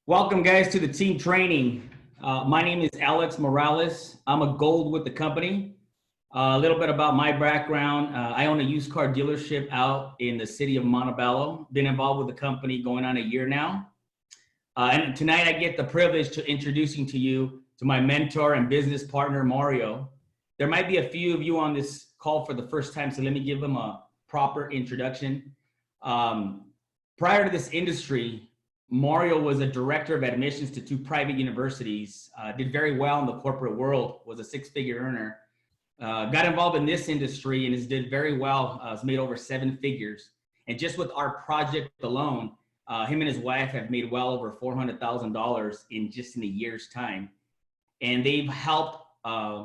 Welcome, guys, to the team training. My name is Alex Morales. I'm a gold with the company. A little bit about my background. I own a used car dealership out in the city of Montebello. Been involved with the company going on a year now. And tonight I get the privilege to introducing to you to my mentor and business partner, Mario. There might be a few of you on this call for the first time, so let me give them a proper introduction. Prior to this industry, Mario was a director of admissions to 2 private universities, did very well in the corporate world, was a 6-figure earner, got involved in this industry and has did very well, has made over 7 figures. And just with our project alone, him and his wife have made well over $400,000 in just in a year's time. And they've helped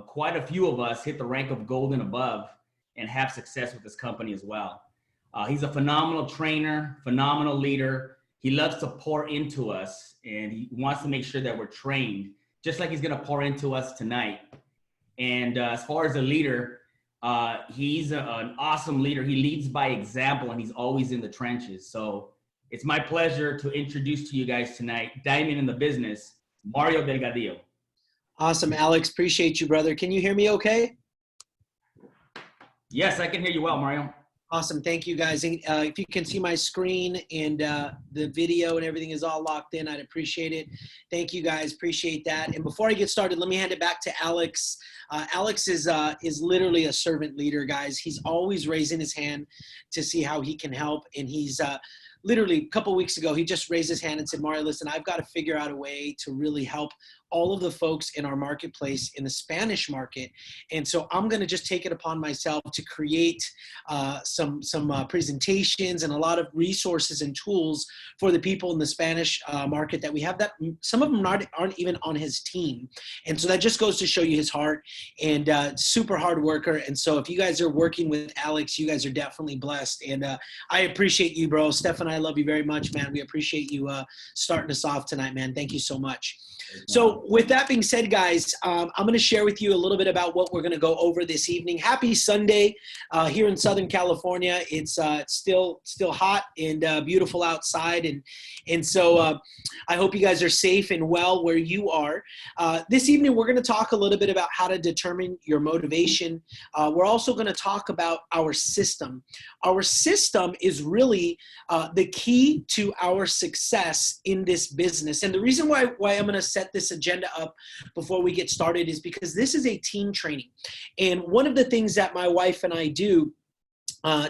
quite a few of us hit the rank of gold and above and have success with this company as well. He's a phenomenal trainer, phenomenal leader. He loves to pour into us, and he wants to make sure that we're trained, just like he's going to pour into us tonight. And as far as a leader, he's an awesome leader. He leads by example, and he's always in the trenches. So it's my pleasure to introduce to you guys tonight, Diamond in the Business, Mario Delgadillo. Awesome, Alex. Appreciate you, brother. Can you hear me okay? Yes, I can hear you well, Mario. Awesome. Thank you, guys. And, if you can see my screen and the video and everything is all locked in, I'd appreciate it. Thank you, guys. Appreciate that. And before I get started, let me hand it back to Alex. Alex is literally a servant leader, guys. He's always raising his hand to see how he can help. And he's literally a couple weeks ago, he just raised his hand and said, Mario, listen, I've got to figure out a way to really help all of the folks in our marketplace in the Spanish market. And so I'm going to just take it upon myself to create some presentations and a lot of resources and tools for the people in the Spanish market that we have, that some of them aren't even on his team. And so that just goes to show you his heart, and super hard worker. And so if you guys are working with Alex, you guys are definitely blessed. And I appreciate you, bro. Steph and I love you very much, man. We appreciate you starting us off tonight, man. Thank you so much. So with that being said, guys, I'm going to share with you a little bit about what we're going to go over this evening. Happy Sunday here in Southern California. It's still hot and beautiful outside. And so I hope you guys are safe and well where you are. This evening, we're going to talk a little bit about how to determine your motivation. We're also going to talk about our system. Our system is really the key to our success in this business. And the reason why I'm going to set this agenda up before we get started is because this is a team training. And one of the things that my wife and I do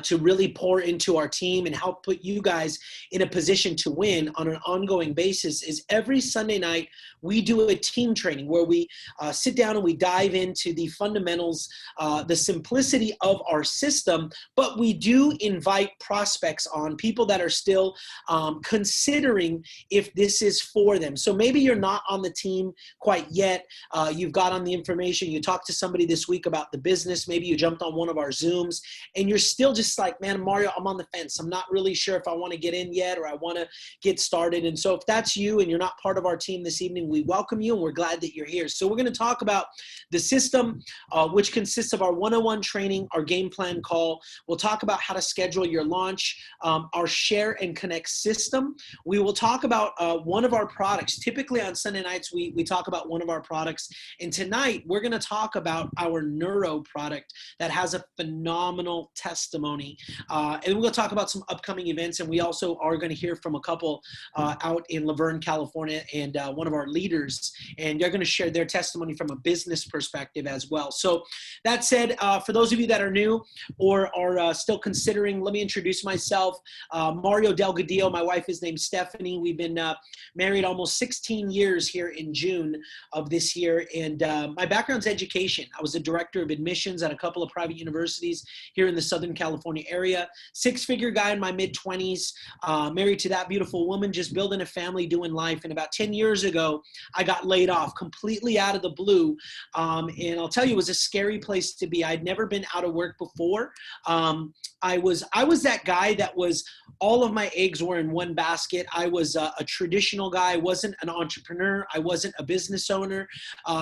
to really pour into our team and help put you guys in a position to win on an ongoing basis is every Sunday night we do a team training where we sit down and we dive into the fundamentals, the simplicity of our system, but we do invite prospects on, people that are still considering if this is for them. So maybe you're not on the team quite yet. You've got on the information, you talked to somebody this week about the business, maybe you jumped on one of our Zooms, and you're still just like, man, Mario, I'm on the fence. I'm not really sure if I want to get in yet or I want to get started. And so if that's you and you're not part of our team this evening, we welcome you and we're glad that you're here. So we're going to talk about the system, which consists of our one-on-one training, our game plan call. We'll talk about how to schedule your launch, our share and connect system. We will talk about one of our products. Typically on Sunday nights, we talk about one of our products. And tonight we're going to talk about our neuro product that has a phenomenal testimony. And we're going to talk about some upcoming events. And we also are going to hear from a couple out in Laverne, California, and one of our leaders. And they're going to share their testimony from a business perspective as well. So that said, for those of you that are new or are still considering, let me introduce myself. Mario Delgadillo. My wife is named Stephanie. We've been married almost 16 years here in June of this year. And my background's education. I was a director of admissions at a couple of private universities here in the Southern California area. 6-figure guy in my mid-20s, married to that beautiful woman, just building a family, doing life. And about 10 years ago, I got laid off completely out of the blue. And I'll tell you, it was a scary place to be. I'd never been out of work before. I was that guy that was all of my eggs were in one basket. I was a traditional guy. I wasn't an entrepreneur. I wasn't a business owner.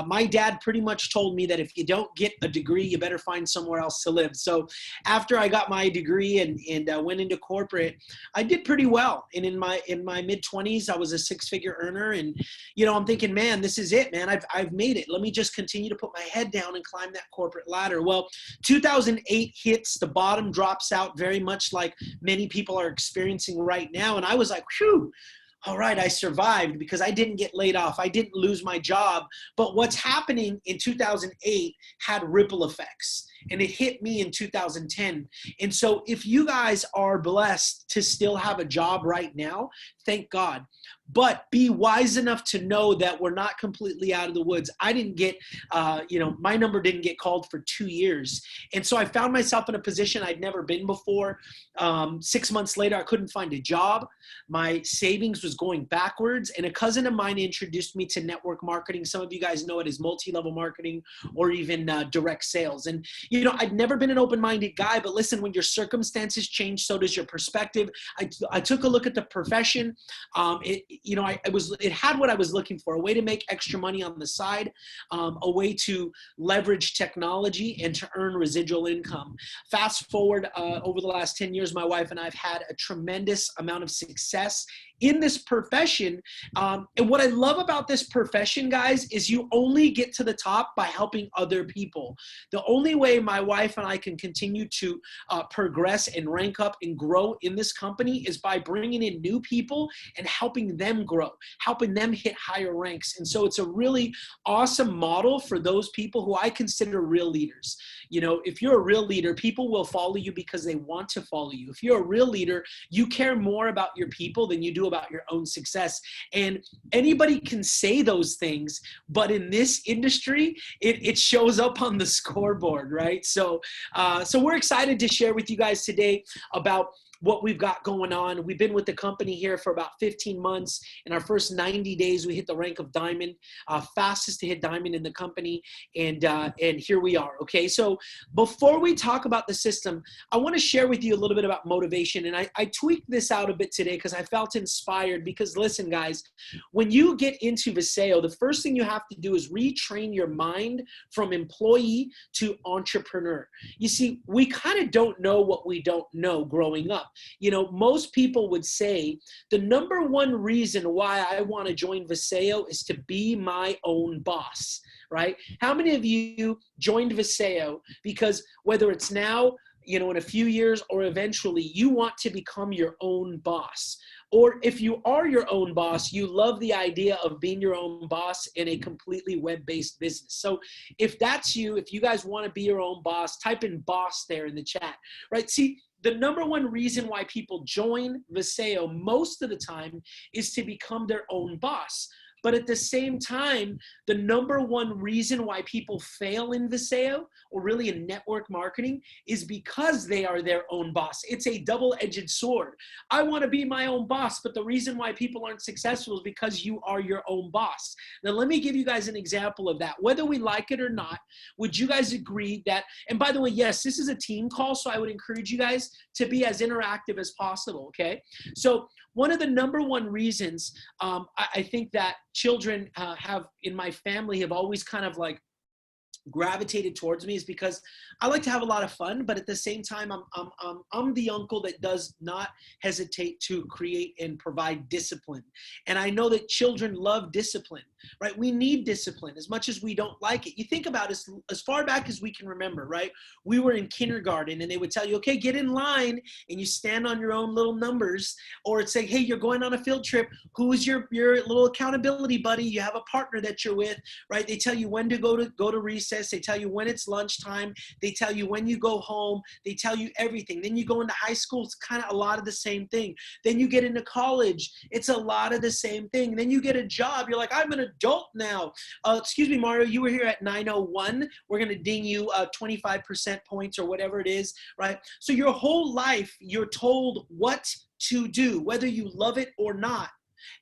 My dad pretty much told me that if you don't get a degree, you better find somewhere else to live. So after I got my degree and went into corporate, I did pretty well. And in my mid-20s, I was a six-figure earner. And, you know, I'm thinking, man, this is it, man. I've made it. Let me just continue to put my head down and climb that corporate ladder. Well, 2008 hits, the bottom drops out, very much like many people are experiencing right now. And I was like, whew, all right, I survived because I didn't get laid off. I didn't lose my job. But what's happening in 2008 had ripple effects, and it hit me in 2010. And so if you guys are blessed to still have a job right now, thank God. But be wise enough to know that we're not completely out of the woods. I didn't get, my number didn't get called for 2 years. And so I found myself in a position I'd never been before. 6 months later, I couldn't find a job. My savings was going backwards. And a cousin of mine introduced me to network marketing. Some of you guys know it as multi-level marketing or even direct sales. And, you know, I'd never been an open-minded guy, but listen, when your circumstances change, so does your perspective. I took a look at the profession. It had what I was looking for, a way to make extra money on the side, a way to leverage technology and to earn residual income. Fast forward over the last 10 years, my wife and I have had a tremendous amount of success in this profession. And what I love about this profession, guys, is you only get to the top by helping other people. The only way my wife and I can continue to progress and rank up and grow in this company is by bringing in new people and helping them grow, helping them hit higher ranks. And so it's a really awesome model for those people who I consider real leaders. You know, if you're a real leader, people will follow you because they want to follow you. If you're a real leader, you care more about your people than you do about your own success. And anybody can say those things, but in this industry, it shows up on the scoreboard, right? So we're excited to share with you guys today about what we've got going on. We've been with the company here for about 15 months. In our first 90 days, we hit the rank of diamond, fastest to hit diamond in the company. And here we are. Okay. So before we talk about the system, I want to share with you a little bit about motivation. And I tweaked this out a bit today because I felt inspired. Because listen, guys, when you get into Viseo, the first thing you have to do is retrain your mind from employee to entrepreneur. You see, we kind of don't know what we don't know growing up. You know, most people would say the number one reason why I want to join Viseo is to be my own boss, right? How many of you joined Viseo because whether it's now, you know, in a few years or eventually, you want to become your own boss? Or if you are your own boss, you love the idea of being your own boss in a completely web-based business. So if that's you, if you guys want to be your own boss, type in boss there in the chat, right? See, the number one reason why people join Viseo most of the time is to become their own boss. But at the same time, the number one reason why people fail in Viseo or really in network marketing is because they are their own boss. It's a double-edged sword. I want to be my own boss, but the reason why people aren't successful is because you are your own boss. Now, let me give you guys an example of that. Whether we like it or not, would you guys agree that, and by the way, yes, this is a team call, so I would encourage you guys to be as interactive as possible, okay? So one of the number one reasons I think that children have in my family have always kind of like gravitated towards me is because I like to have a lot of fun, but at the same time, I'm the uncle that does not hesitate to create and provide discipline. And I know that children love discipline, right? We need discipline as much as we don't like it. You think about it, as far back as we can remember, right? We were in kindergarten and they would tell you, okay, get in line, and you stand on your own little numbers, or it's say, hey, you're going on a field trip. Who is your little accountability buddy? You have a partner that you're with, right? They tell you when to go to recess. They tell you when it's lunchtime. They tell you when you go home. They tell you everything. Then you go into high school. It's kind of a lot of the same thing. Then you get into college. It's a lot of the same thing. Then you get a job. You're like, I'm an adult now. Excuse me, Mario, you were here at 9:01. We're going to ding you 25% points or whatever it is, right? So your whole life, you're told what to do, whether you love it or not.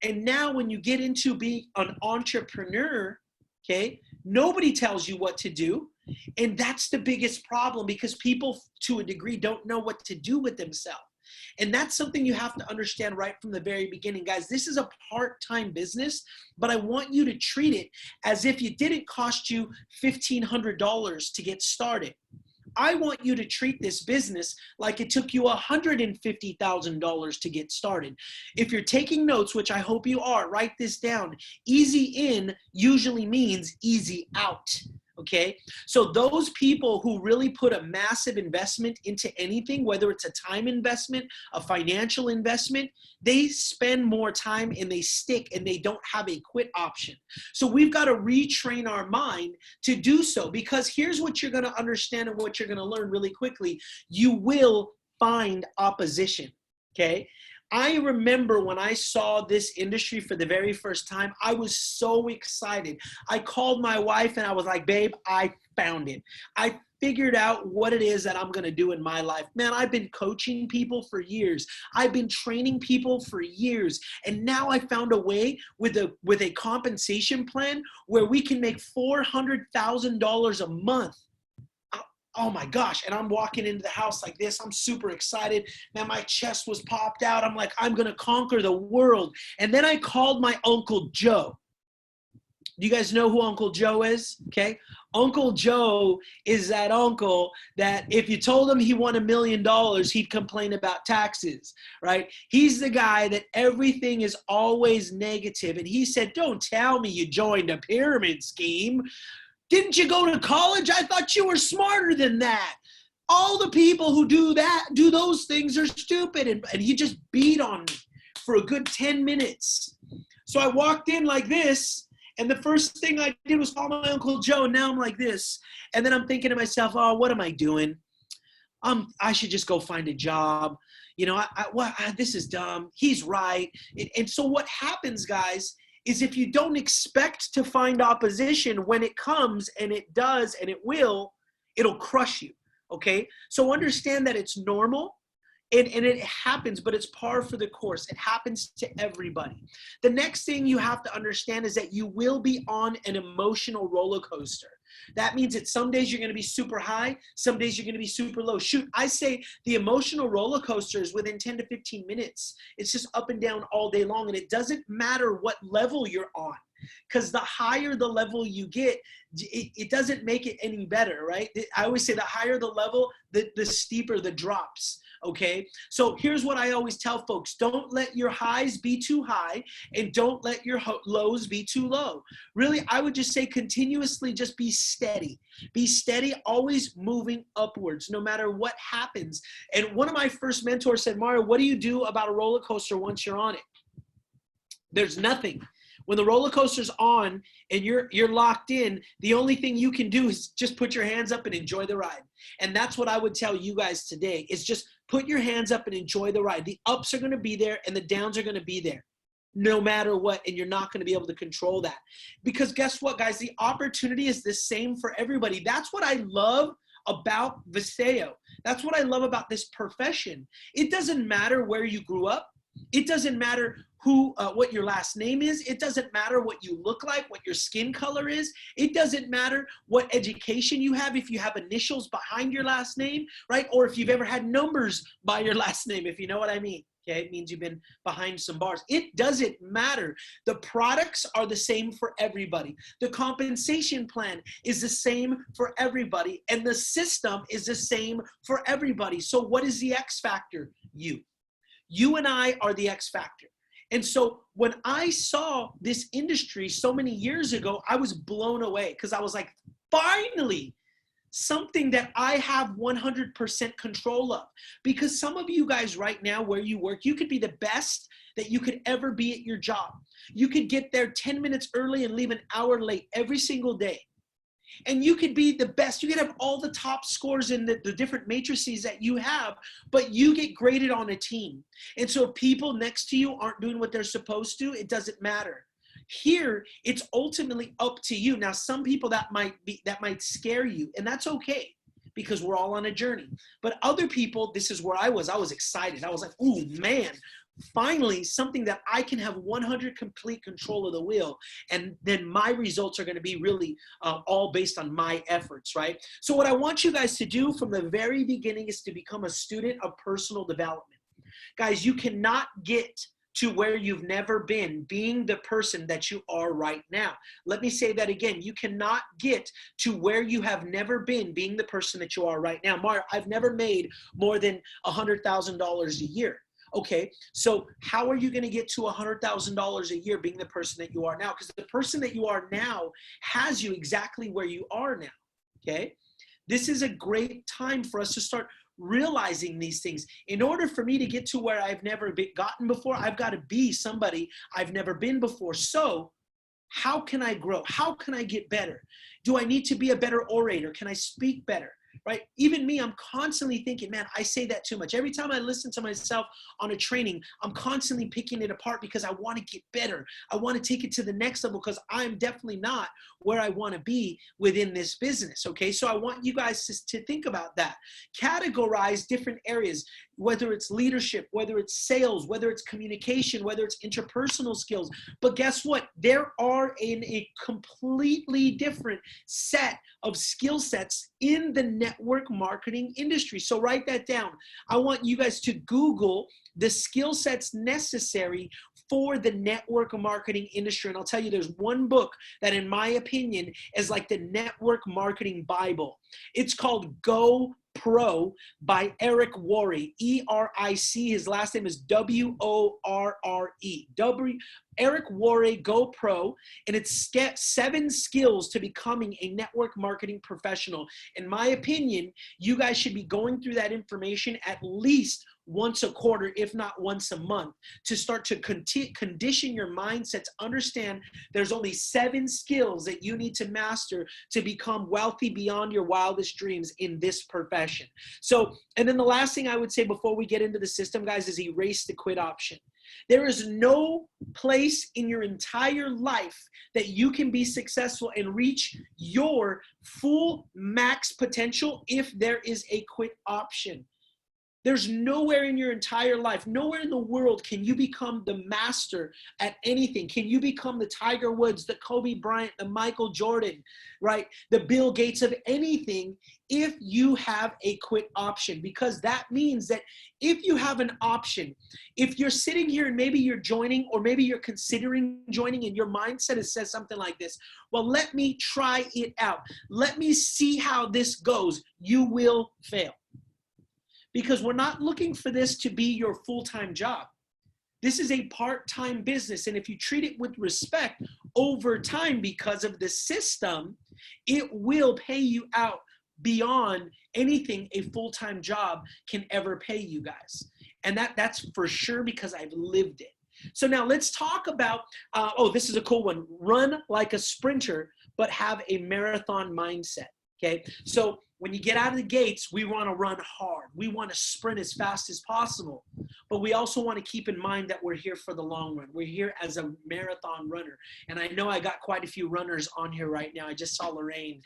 And now when you get into being an entrepreneur, okay, nobody tells you what to do. And that's the biggest problem, because people to a degree don't know what to do with themselves. And that's something you have to understand right from the very beginning. Guys, this is a part-time business, but I want you to treat it as if it didn't cost you $1,500 to get started. I want you to treat this business like it took you $150,000 to get started. If you're taking notes, which I hope you are, write this down. Easy in usually means easy out. Okay, so those people who really put a massive investment into anything, whether it's a time investment, a financial investment, they spend more time and they stick and they don't have a quit option. So we've got to retrain our mind to do so, because here's what you're going to understand and what you're going to learn really quickly. You will find opposition. Okay. I remember when I saw this industry for the very first time, I was so excited. I called my wife and I was like, babe, I found it. I figured out what it is that I'm going to do in my life. Man, I've been coaching people for years. I've been training people for years. And now I found a way with a compensation plan where we can make $400,000 a month. Oh my gosh. And I'm walking into the house like this. I'm super excited. Man, my chest was popped out. I'm like, I'm going to conquer the world. And then I called my Uncle Joe. Do you guys know who Uncle Joe is? Okay. Uncle Joe is that uncle that if you told him he won $1 million, he'd complain about taxes, right? He's the guy that everything is always negative. And he said, don't tell me you joined a pyramid scheme. Didn't you go to college? I thought you were smarter than that. All the people who do those things are stupid. And he just beat on me for a good 10 minutes. So I walked in like this, and the first thing I did was call my Uncle Joe, and now I'm like this. And then I'm thinking to myself, oh, what am I doing? I should just go find a job. You know, this is dumb. He's right. And so what happens, guys, is if you don't expect to find opposition, when it comes, and it does, and it'll crush you, okay? So understand that it's normal, and it happens, but it's par for the course. It happens to everybody. The next thing you have to understand is that you will be on an emotional roller coaster. That means that some days you're going to be super high, some days you're going to be super low. Shoot, I say the emotional roller coaster is within 10 to 15 minutes. It's just up and down all day long, and it doesn't matter what level you're on, because the higher the level you get, it doesn't make it any better, right? I always say the higher the level, the steeper the drops. Okay, so here's what I always tell folks. Don't let your highs be too high, and don't let your lows be too low. Really, I would just say continuously just be steady. Be steady, always moving upwards, no matter what happens. And one of my first mentors said, Mario, what do you do about a roller coaster once you're on it? There's nothing. When the roller coaster's on and you're locked in, the only thing you can do is just put your hands up and enjoy the ride. And that's what I would tell you guys today, is just put your hands up and enjoy the ride. The ups are going to be there and the downs are going to be there no matter what. And you're not going to be able to control that, because guess what, guys? The opportunity is the same for everybody. That's what I love about Viseo. That's what I love about this profession. It doesn't matter where you grew up. It doesn't matter what your last name is. It doesn't matter what you look like, what your skin color is. It doesn't matter what education you have, if you have initials behind your last name, right? Or if you've ever had numbers by your last name, if you know what I mean. Okay, it means you've been behind some bars. It doesn't matter. The products are the same for everybody. The compensation plan is the same for everybody. And the system is the same for everybody. So what is the X factor? You. You and I are the X factor. And so when I saw this industry so many years ago, I was blown away, because I was like, finally, something that I have 100% control of. Because some of you guys right now where you work, you could be the best that you could ever be at your job. You could get there 10 minutes early and leave an hour late every single day. And you could be the best. You could have all the top scores in the different matrices that you have, but you get graded on a team. And so if people next to you aren't doing what they're supposed to, it doesn't matter. Here, it's ultimately up to you. Now, some people that might scare you, and that's okay, because we're all on a journey. But other people, this is where I was excited. I was like, ooh, man, finally something that I can have 100% complete control of the wheel. And then my results are going to be really all based on my efforts, right? So what I want you guys to do from the very beginning is to become a student of personal development. Guys, you cannot get to where you've never been being the person that you are right now. Let me say that again. You cannot get to where you have never been being the person that you are right now. Mario, I've never made more than $100,000 a year. Okay, so how are you going to get to $100,000 a year being the person that you are now? Because the person that you are now has you exactly where you are now. Okay, this is a great time for us to start realizing these things. In order for me to get to where I've never gotten before, I've got to be somebody I've never been before. So how can I grow? How can I get better? Do I need to be a better orator? Can I speak better? Right? Even me, I'm constantly thinking, man, I say that too much. Every time I listen to myself on a training, I'm constantly picking it apart because I want to get better. I want to take it to the next level because I'm definitely not where I want to be within this business. Okay. So I want you guys to think about that. Categorize different areas, whether it's leadership, whether it's sales, whether it's communication, whether it's interpersonal skills. But guess what? There are a completely different set of skill sets in the network marketing industry. So write that down. I want you guys to Google the skill sets necessary for the network marketing industry. And I'll tell you, there's one book that, in my opinion, is like the network marketing Bible. It's called Go Pro by Eric Worre, E-R-I-C. His last name is W-O-R-R-E. Eric Worre, Go Pro, and it's 7 skills to becoming a network marketing professional. In my opinion, you guys should be going through that information at least once a quarter, if not once a month, to start to condition your mindset to understand there's only 7 skills that you need to master to become wealthy beyond your wildest dreams in this profession. So, and then the last thing I would say before we get into the system, guys, is erase the quit option. There is no place in your entire life that you can be successful and reach your full max potential if there is a quit option. There's nowhere in your entire life, nowhere in the world can you become the master at anything. Can you become the Tiger Woods, the Kobe Bryant, the Michael Jordan, right? The Bill Gates of anything if you have a quit option, because that means that if you have an option, if you're sitting here and maybe you're joining or maybe you're considering joining and your mindset says something like this, well, let me try it out. Let me see how this goes. You will fail. Because we're not looking for this to be your full-time job. This is a part-time business. And if you treat it with respect over time because of the system, it will pay you out beyond anything a full-time job can ever pay you guys. And that's for sure because I've lived it. So now let's talk about, this is a cool one. Run like a sprinter, but have a marathon mindset. Okay, so when you get out of the gates, we want to run hard. We want to sprint as fast as possible. But we also want to keep in mind that we're here for the long run. We're here as a marathon runner. And I know I got quite a few runners on here right now. I just saw Lorraine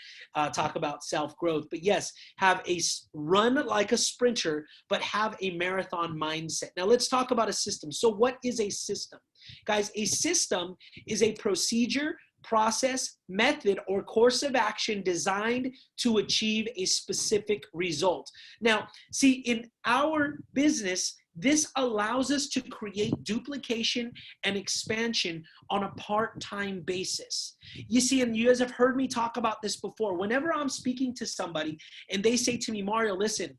talk about self-growth. But yes, have a run like a sprinter, but have a marathon mindset. Now let's talk about a system. So what is a system? Guys, a system is a procedure, process, method, or course of action designed to achieve a specific result. Now, see, in our business, this allows us to create duplication and expansion on a part-time basis. You see, and you guys have heard me talk about this before. Whenever I'm speaking to somebody and they say to me, Mario, listen,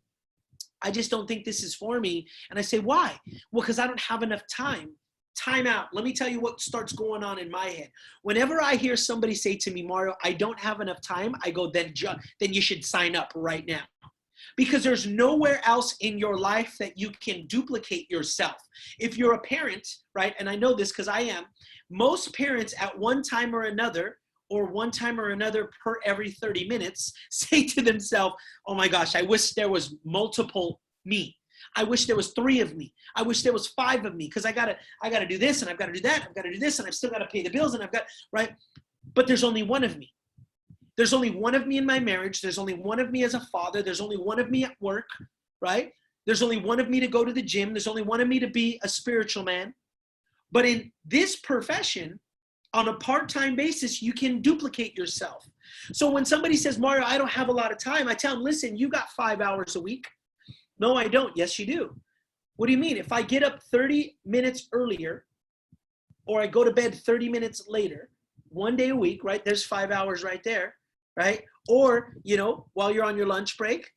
I just don't think this is for me. And I say, why? Well, because I don't have enough time. Time out. Let me tell you what starts going on in my head. Whenever I hear somebody say to me, Mario, I don't have enough time, I go, then you should sign up right now. Because there's nowhere else in your life that you can duplicate yourself. If you're a parent, right, and I know this because I am, most parents at one time or another per every 30 minutes say to themselves, oh my gosh, I wish there was multiple me. I wish there was 3 of me. I wish there was 5 of me because I gotta do this and I've got to do that. I've got to do this and I've still got to pay the bills and I've got, right? But there's only one of me. There's only one of me in my marriage. There's only one of me as a father. There's only one of me at work, right? There's only one of me to go to the gym. There's only one of me to be a spiritual man. But in this profession, on a part-time basis, you can duplicate yourself. So when somebody says, Mario, I don't have a lot of time, I tell them, listen, you got 5 hours a week. No, I don't. Yes, you do. What do you mean? If I get up 30 minutes earlier or I go to bed 30 minutes later, 1 day a week, right? There's 5 hours right there, right? Or, you know, while you're on your lunch break,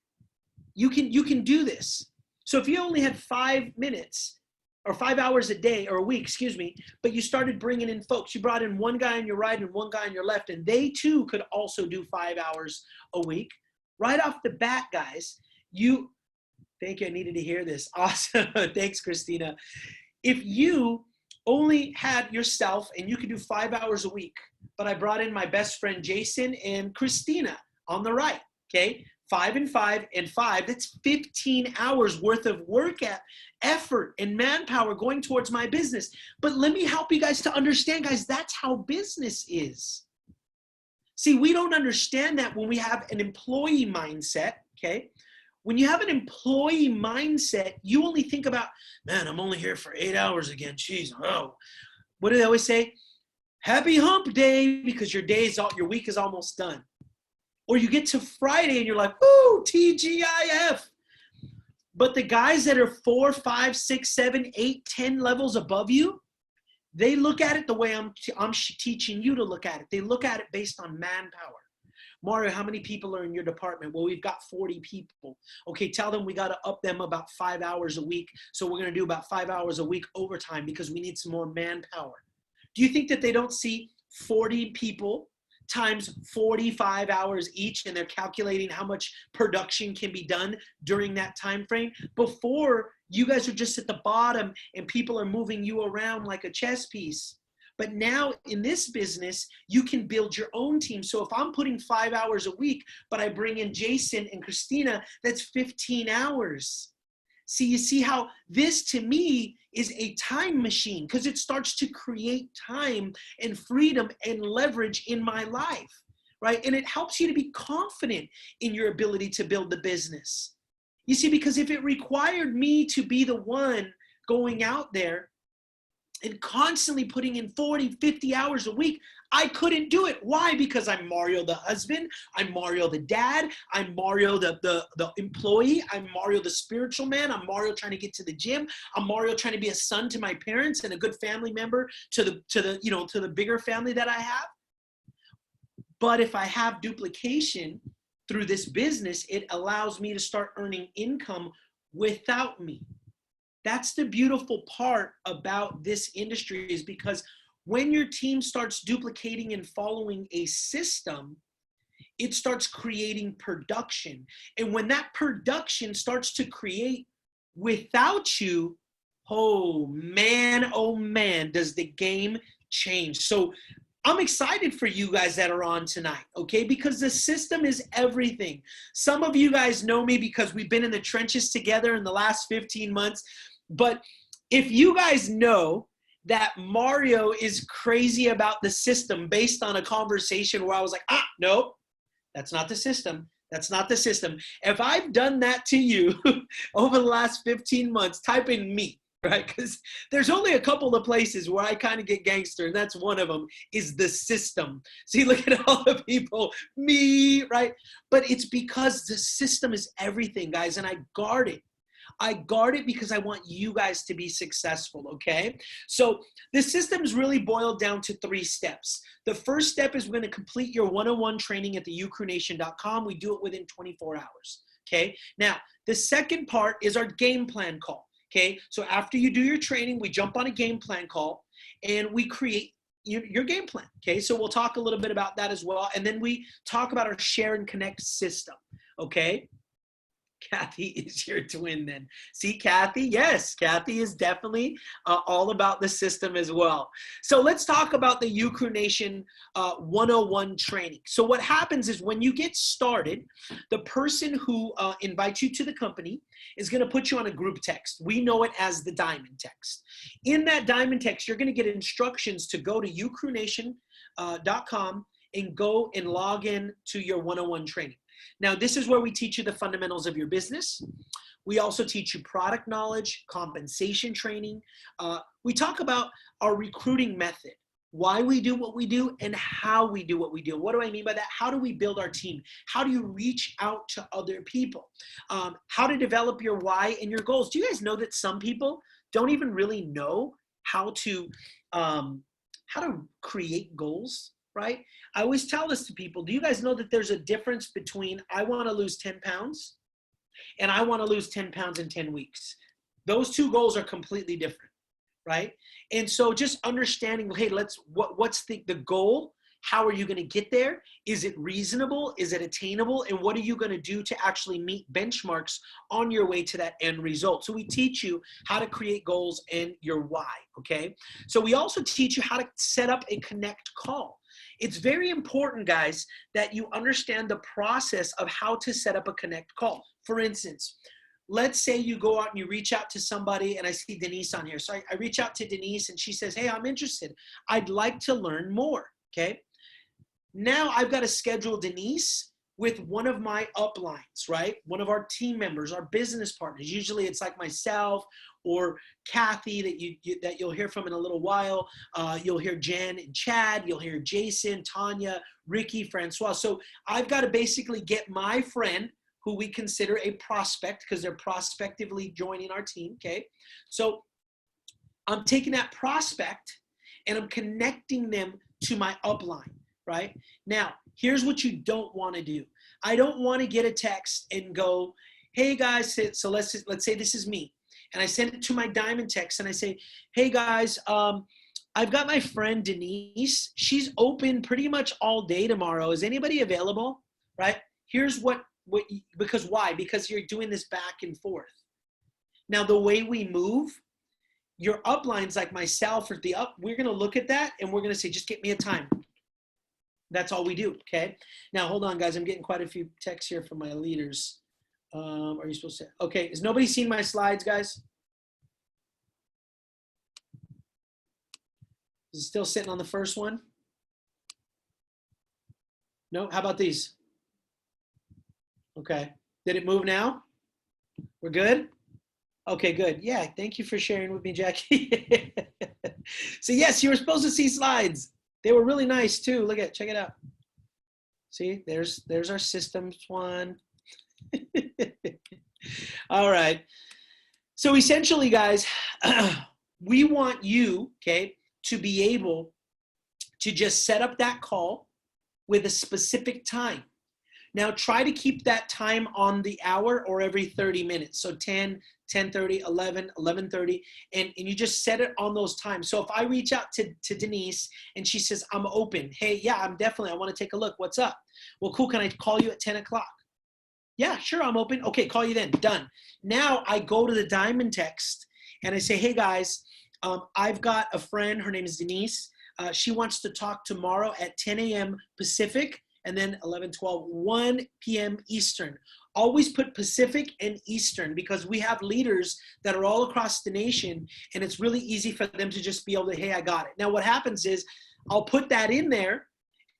you can do this. So if you only had 5 minutes or 5 hours a day or a week, excuse me, but you started bringing in folks, you brought in one guy on your right and one guy on your left, and they too could also do 5 hours a week. Right off the bat, guys, thank you, I needed to hear this. Awesome, thanks, Christina. If you only had yourself and you could do 5 hours a week, but I brought in my best friend, Jason, and Christina on the right, okay? 5 and 5 and 5, that's 15 hours worth of work effort and manpower going towards my business. But let me help you guys to understand, guys, that's how business is. See, we don't understand that when we have an employee mindset, okay? When you have an employee mindset, you only think about, man, I'm only here for 8 hours again. Jeez, oh. What do they always say? Happy hump day, because your week is almost done. Or you get to Friday and you're like, woo, TGIF. But the guys that are 4, 5, 6, 7, 8, 10 levels above you, they look at it the way I'm teaching you to look at it. They look at it based on manpower. Mario, how many people are in your department? Well, we've got 40 people. Okay, tell them we got to up them about 5 hours a week. So we're going to do about 5 hours a week overtime because we need some more manpower. Do you think that they don't see 40 people times 45 hours each, and they're calculating how much production can be done during that time frame? Before, you guys are just at the bottom and people are moving you around like a chess piece. But now in this business, you can build your own team. So if I'm putting 5 hours a week, but I bring in Jason and Christina, that's 15 hours. See, you see how this to me is a time machine, because it starts to create time and freedom and leverage in my life, right? And it helps you to be confident in your ability to build the business. You see, because if it required me to be the one going out there and constantly putting in 40, 50 hours a week, I couldn't do it. Why? Because I'm Mario the husband, I'm Mario the dad, I'm Mario the employee, I'm Mario the spiritual man, I'm Mario trying to get to the gym, I'm Mario trying to be a son to my parents and a good family member to the bigger family that I have. But if I have duplication through this business, it allows me to start earning income without me. That's the beautiful part about this industry, is because when your team starts duplicating and following a system, it starts creating production. And when that production starts to create without you, oh man, does the game change. So I'm excited for you guys that are on tonight, okay? Because the system is everything. Some of you guys know me because we've been in the trenches together in the last 15 months. But if you guys know that Mario is crazy about the system based on a conversation where I was like, nope, that's not the system. That's not the system. If I've done that to you over the last 15 months, type in me, right? Because there's only a couple of places where I kind of get gangster, and that's one of them, is the system. See, look at all the people, me, right? But it's because the system is everything, guys, and I guard it. I guard it because I want you guys to be successful, okay? So the system's really boiled down to 3 steps. The first step is we're going to complete your one-on-one training at the UCrewNation.com. We do it within 24 hours, okay? Now, the second part is our game plan call, okay? So after you do your training, we jump on a game plan call, and we create your game plan, okay? So we'll talk a little bit about that as well, and then we talk about our share and connect system, okay? Cathy is your twin then. See, Cathy? Yes, Cathy is definitely all about the system as well. So let's talk about the UCrew Nation 101 training. So what happens is when you get started, the person who invites you to the company is going to put you on a group text. We know it as the diamond text. In that diamond text, you're going to get instructions to go to UCrewNation.com and go and log in to your 101 training. Now, this is where we teach you the fundamentals of your business. We also teach you product knowledge, compensation training. We talk about our recruiting method. why we do what we do, and how we do what we do. What do I mean by that? How do we build our team? How do you reach out to other people? How to develop your why and your goals. Do you guys know that some people don't even really know how to create goals, right? I always tell this to people. Do you guys know that there's a difference between I want to lose 10 pounds and I want to lose 10 pounds in 10 weeks? Those two goals are completely different, right? And so just understanding, hey, what's the goal? How are you going to get there? Is it reasonable? Is it attainable? And what are you going to do to actually meet benchmarks on your way to that end result? So we teach you how to create goals and your why, okay? So we also teach you how to set up a connect call. It's very important, guys, that you understand the process of how to set up a connect call. For instance, let's say you go out and you reach out to somebody, and I see Denise on here. So I reach out to Denise and she says, hey, I'm interested. I'd like to learn more, okay? Now I've got to schedule Denise with one of my uplines, right? One of our team members, our business partners. Usually it's like myself or Cathy that you'll hear from in a little while. You'll hear Jen and Chad. You'll hear Jason, Tanya, Ricky, Francois. So I've got to basically get my friend who we consider a prospect because they're prospectively joining our team, okay? So I'm taking that prospect and I'm connecting them to my upline. Right? Now, here's what you don't want to do. I don't want to get a text and go, hey guys, so let's say this is me. And I send it to my diamond text and I say, hey guys, I've got my friend Denise. She's open pretty much all day tomorrow. Is anybody available? Right? Here's because why? Because you're doing this back and forth. Now, the way we move, your uplines like myself or we're going to look at that and we're going to say, just get me a time. That's all we do, okay? Now, hold on, guys. I'm getting quite a few texts here from my leaders. Are you supposed to? Okay, has nobody seen my slides, guys? Is it still sitting on the first one? No? How about these? Okay. Did it move now? We're good? Okay, good. Yeah, thank you for sharing with me, Jackie. So, yes, you were supposed to see slides. They were really nice too. Check it out. See, there's our systems one. All right. So essentially, guys, we want you, okay, to be able to just set up that call with a specific time. Now try to keep that time on the hour or every 30 minutes. So 10, 10:30, 11, 11:30, and you just set it on those times. So if I reach out to Denise and she says, I'm open. Hey, yeah, I want to take a look. What's up? Well, cool. Can I call you at 10 o'clock? Yeah, sure. I'm open. Okay. Call you then. Done. Now I go to the diamond text and I say, hey guys, I've got a friend. Her name is Denise. She wants to talk tomorrow at 10 a.m. Pacific. And then 11, 12, 1 p.m. Eastern. Always put Pacific and Eastern because we have leaders that are all across the nation and it's really easy for them to just be able to, hey, I got it. Now what happens is I'll put that in there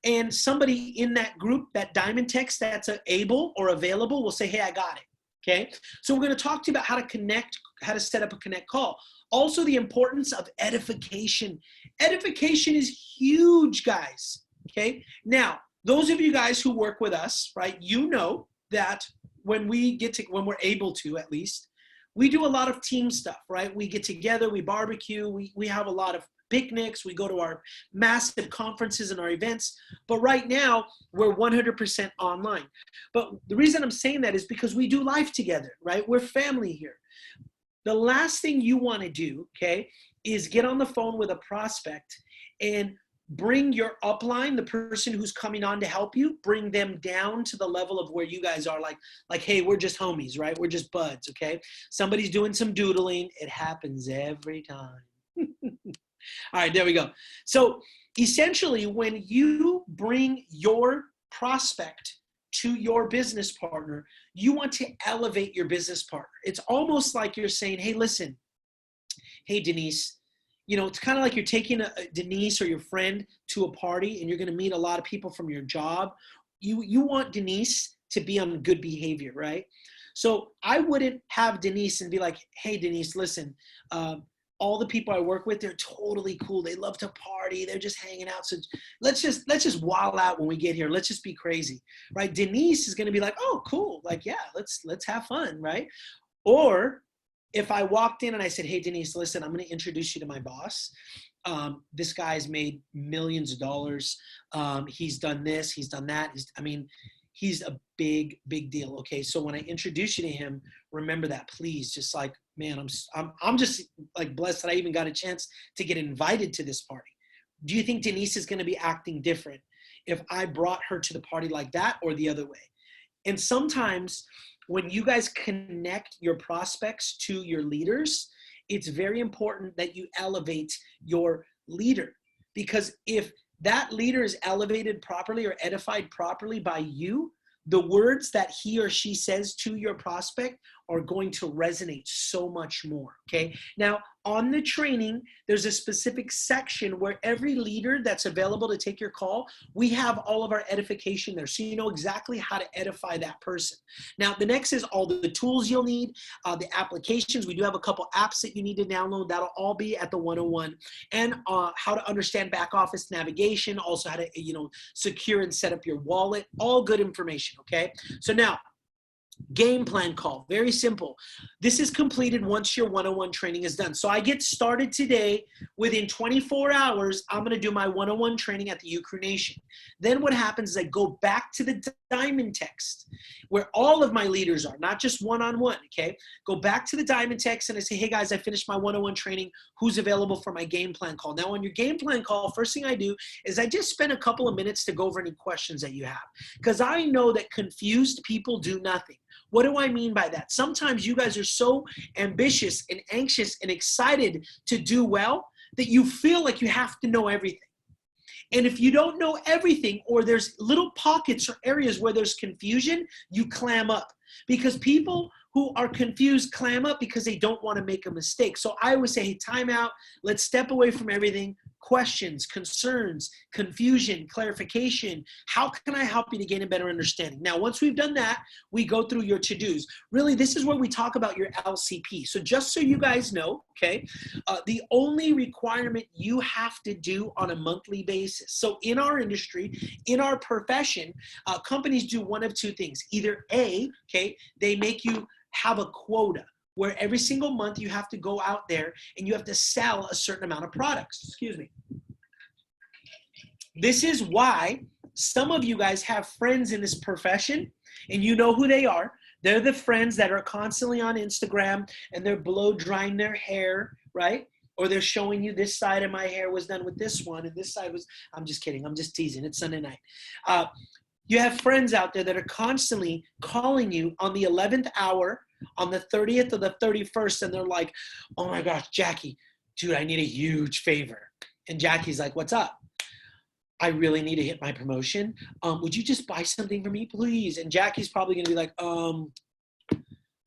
and somebody in that group, that diamond text that's able or available will say, hey, I got it, okay? So we're gonna talk to you about how to connect, how to set up a connect call. Also the importance of edification. Edification is huge, guys, okay? Now, those of you guys who work with us, right, you know that when we're able to at least, we do a lot of team stuff, right? We get together, we barbecue, we have a lot of picnics, we go to our massive conferences and our events, but right now we're 100% online. But the reason I'm saying that is because we do life together, right? We're family here. The last thing you want to do, okay, is get on the phone with a prospect and bring your upline, the person who's coming on to help you, bring them down to the level of where you guys are like, hey, we're just homies, right? We're just buds, okay? Somebody's doing some doodling. It happens every time. All right, there we go. So essentially, when you bring your prospect to your business partner, you want to elevate your business partner. It's almost like you're saying, hey, listen, hey, Denise, you know, it's kind of like you're taking a Denise or your friend to a party and you're going to meet a lot of people from your job. You want Denise to be on good behavior, right? So I wouldn't have Denise and be like, hey, Denise, listen, all the people I work with, they're totally cool. They love to party. They're just hanging out. So let's just wild out when we get here. Let's just be crazy, right? Denise is going to be like, oh, cool. Like, yeah, let's have fun, right? Or if I walked in and I said, hey, Denise, listen, I'm going to introduce you to my boss. This guy's made millions of dollars. He's done this, he's done that. He's a big deal. Okay. So when I introduce you to him, remember that, please. Just like, man, I'm just like blessed that I even got a chance to get invited to this party. Do you think Denise is going to be acting different if I brought her to the party like that or the other way? And sometimes when you guys connect your prospects to your leaders, it's very important that you elevate your leader, because if that leader is elevated properly or edified properly by you, the words that he or she says to your prospect are going to resonate so much more, okay? Now, on the training, there's a specific section where every leader that's available to take your call, we have all of our edification there, so you know exactly how to edify that person. Now, the next is all the tools you'll need, the applications. We do have a couple apps that you need to download. That'll all be at the 101. And how to understand back office navigation, also how to, secure and set up your wallet, all good information, okay? So now, game plan call, very simple. This is completed once your 101 training is done. So I get started today. Within 24 hours, I'm going to do my 101 training at the UCrew Nation. Then what happens is I go back to the diamond text where all of my leaders are, not just one-on-one, okay? Go back to the diamond text and I say, hey guys, I finished my 101 training. Who's available for my game plan call? Now on your game plan call, first thing I do is I just spend a couple of minutes to go over any questions that you have, because I know that confused people do nothing. What do I mean by that? Sometimes you guys are so ambitious and anxious and excited to do well that you feel like you have to know everything. And if you don't know everything, or there's little pockets or areas where there's confusion, you clam up. Because people who are confused clam up because they don't want to make a mistake. So I always say, hey, time out. Let's step away from everything. Questions, concerns, confusion, clarification. How can I help you to gain a better understanding? Now, once we've done that, we go through your to-dos. Really, this is where we talk about your LCP. So just so you guys know, okay, the only requirement you have to do on a monthly basis. So in our industry, in our profession, companies do one of two things. Either A, okay, they make you have a quota, where every single month you have to go out there and you have to sell a certain amount of products. Excuse me. This is why some of you guys have friends in this profession, and you know who they are. They're the friends that are constantly on Instagram and they're blow drying their hair, right? Or they're showing you, this side of my hair was done with this one and this side was, I'm just kidding. I'm just teasing. It's Sunday night. You have friends out there that are constantly calling you on the 11th hour, on the 30th or the 31st, and they're like, oh my gosh, Jackie, dude, I need a huge favor. And Jackie's like, what's up? I really need to hit my promotion. Would you just buy something for me, please? And Jackie's probably going to be like, all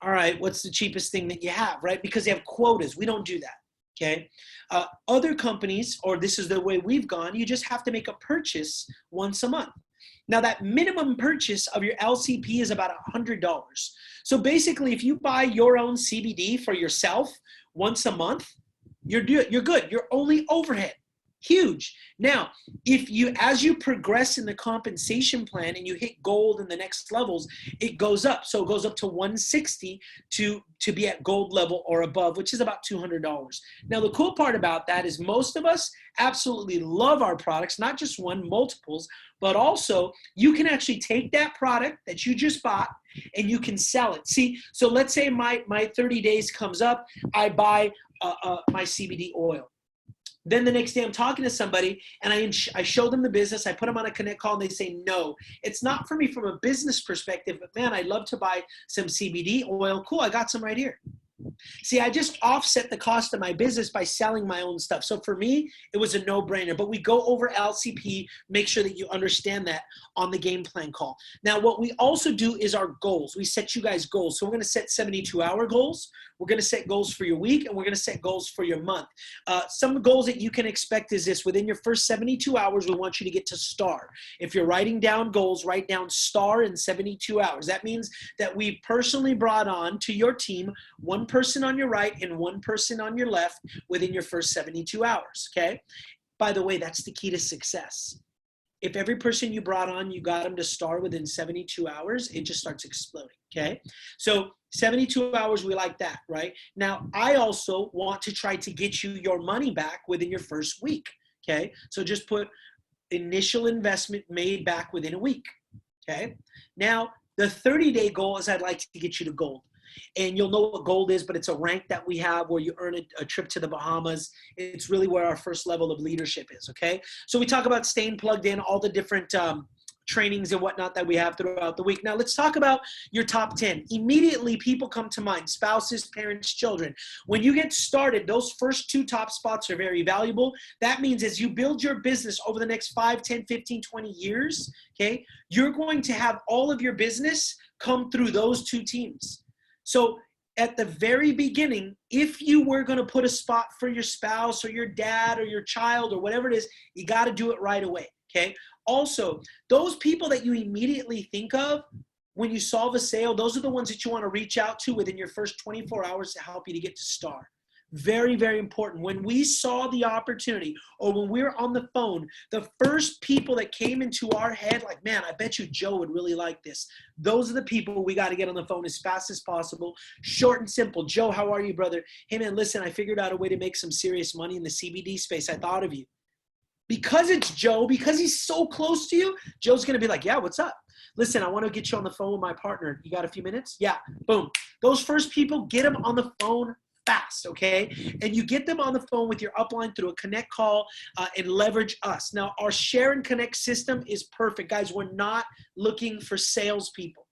right, what's the cheapest thing that you have, right? Because they have quotas. We don't do that, okay? Other companies, or this is the way we've gone, you just have to make a purchase once a month. Now, that minimum purchase of your LCP is about $100. So basically, if you buy your own CBD for yourself once a month, you're good. You're only overhead. Huge. Now, as you progress in the compensation plan and you hit gold in the next levels, it goes up. So it goes up to $160 to be at gold level or above, which is about $200. Now, the cool part about that is most of us absolutely love our products, not just one, multiples, but also you can actually take that product that you just bought and you can sell it. See, so let's say my 30 days comes up, I buy my CBD oil. Then the next day I'm talking to somebody and I show them the business. I put them on a connect call and they say, no, it's not for me from a business perspective, but man, I'd love to buy some CBD oil. Cool, I got some right here. See, I just offset the cost of my business by selling my own stuff. So for me, it was a no-brainer. But we go over LCP, make sure that you understand that on the game plan call. Now, what we also do is our goals. We set you guys goals. So we're going to set 72-hour goals. We're going to set goals for your week, and we're going to set goals for your month. Some goals that you can expect is this. Within your first 72 hours, we want you to get to star. If you're writing down goals, write down star in 72 hours. That means that we personally brought on to your team one person on your right and one person on your left within your first 72 hours, okay? By the way, that's the key to success. If every person you brought on, you got them to star within 72 hours, it just starts exploding, okay? So 72 hours, we like that, right? Now, I also want to try to get you your money back within your first week, okay? So just put initial investment made back within a week, okay? Now, the 30-day goal is I'd like to get you to gold. And you'll know what gold is, but it's a rank that we have where you earn a trip to the Bahamas. It's really where our first level of leadership is, okay? So we talk about staying plugged in, all the different trainings and whatnot that we have throughout the week. Now let's talk about your top 10. Immediately, people come to mind, spouses, parents, children. When you get started, those first 2 top spots are very valuable. That means as you build your business over the next 5, 10, 15, 20 years, okay, you're going to have all of your business come through those 2 teams. So at the very beginning, if you were going to put a spot for your spouse or your dad or your child or whatever it is, you got to do it right away, okay? Also, those people that you immediately think of when you solve a sale, those are the ones that you want to reach out to within your first 24 hours to help you to get to star. Very, very important. When we saw the opportunity or when we were on the phone, the first people that came into our head, like, man, I bet you Joe would really like this. Those are the people we got to get on the phone as fast as possible. Short and simple. Joe, how are you, brother? Hey, man, listen, I figured out a way to make some serious money in the CBD space. I thought of you. Because it's Joe, because he's so close to you, Joe's going to be like, yeah, what's up? Listen, I want to get you on the phone with my partner. You got a few minutes? Yeah. Boom. Those first people, get them on the phone fast, okay? And you get them on the phone with your upline through a connect call and leverage us. Now, our share and connect system is perfect. Guys, we're not looking for salespeople.